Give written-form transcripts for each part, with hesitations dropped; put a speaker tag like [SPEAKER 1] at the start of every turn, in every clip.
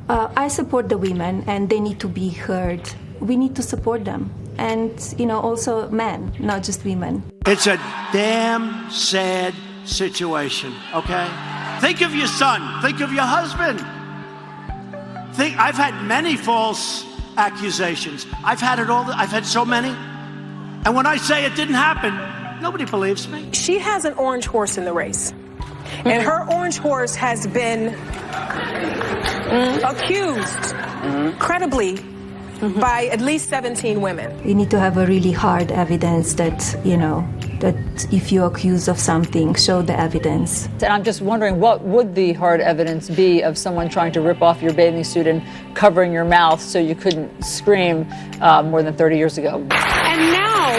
[SPEAKER 1] I support the women, and they need to be heard. We need to support them. And, also men, not just women.
[SPEAKER 2] It's a damn sad situation, okay? Think of your son. Think of your husband. I've had many false accusations. I've had so many. And when I say it didn't happen, nobody believes me.
[SPEAKER 3] She has an orange horse in the race. And her orange horse has been accused credibly by at least 17 women.
[SPEAKER 1] You need to have a really hard evidence that, that if you're accused of something, show the evidence.
[SPEAKER 4] And I'm just wondering, what would the hard evidence be of someone trying to rip off your bathing suit and covering your mouth so you couldn't scream more than 30 years ago?
[SPEAKER 3] And now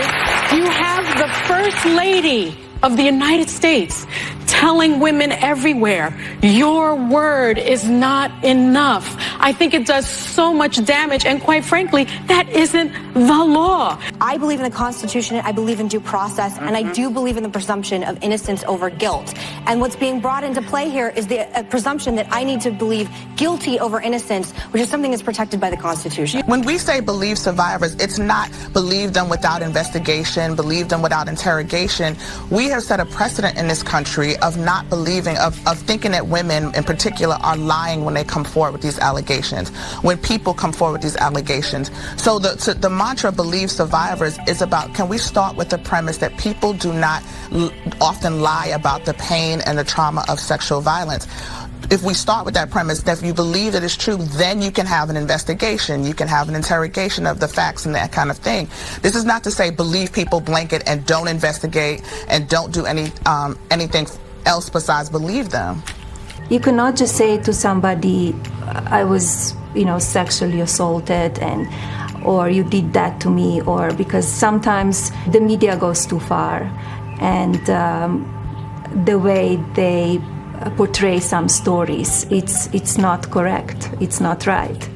[SPEAKER 3] you have the First Lady of the United States telling women everywhere, your word is not enough. I think it does so much damage, and quite frankly, that isn't the law.
[SPEAKER 5] I believe in the Constitution, I believe in due process, and I do believe in the presumption of innocence over guilt. And what's being brought into play here is the presumption that I need to believe guilty over innocence, which is something that's protected by the Constitution.
[SPEAKER 6] When we say believe survivors, it's not believe them without investigation, believe them without interrogation. We have set a precedent in this country of not believing, of thinking that women in particular are lying when they come forward with these allegations, when people come forward with these allegations. So the mantra believe survivors is about, can we start with the premise that people do not often lie about the pain and the trauma of sexual violence? If we start with that premise, that if you believe that it's true, then you can have an investigation, you can have an interrogation of the facts and that kind of thing. This is not to say believe people blanket and don't investigate and don't do anything else besides believe them.
[SPEAKER 1] You cannot just say to somebody, I was, sexually assaulted or you did that to me, or because sometimes the media goes too far and the way they portray some stories, it's not correct, it's not right.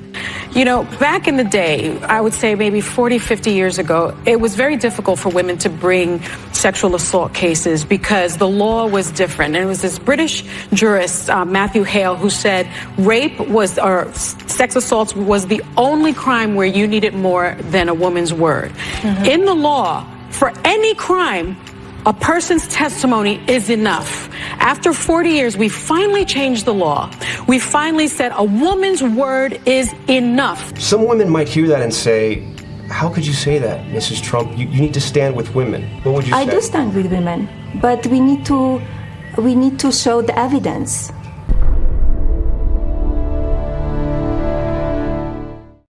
[SPEAKER 3] Back in the day, I would say maybe 40, 50 years ago, it was very difficult for women to bring sexual assault cases because the law was different. And it was this British jurist, Matthew Hale, who said or sex assaults was the only crime where you needed more than a woman's word. In the law, for any crime, a person's testimony is enough. After 40 years, we finally changed the law. We finally said a woman's word is enough.
[SPEAKER 7] Some women might hear that and say, how could you say that, Mrs. Trump? You need to stand with women. What would you say?
[SPEAKER 1] I do stand with women, but we need to show the evidence.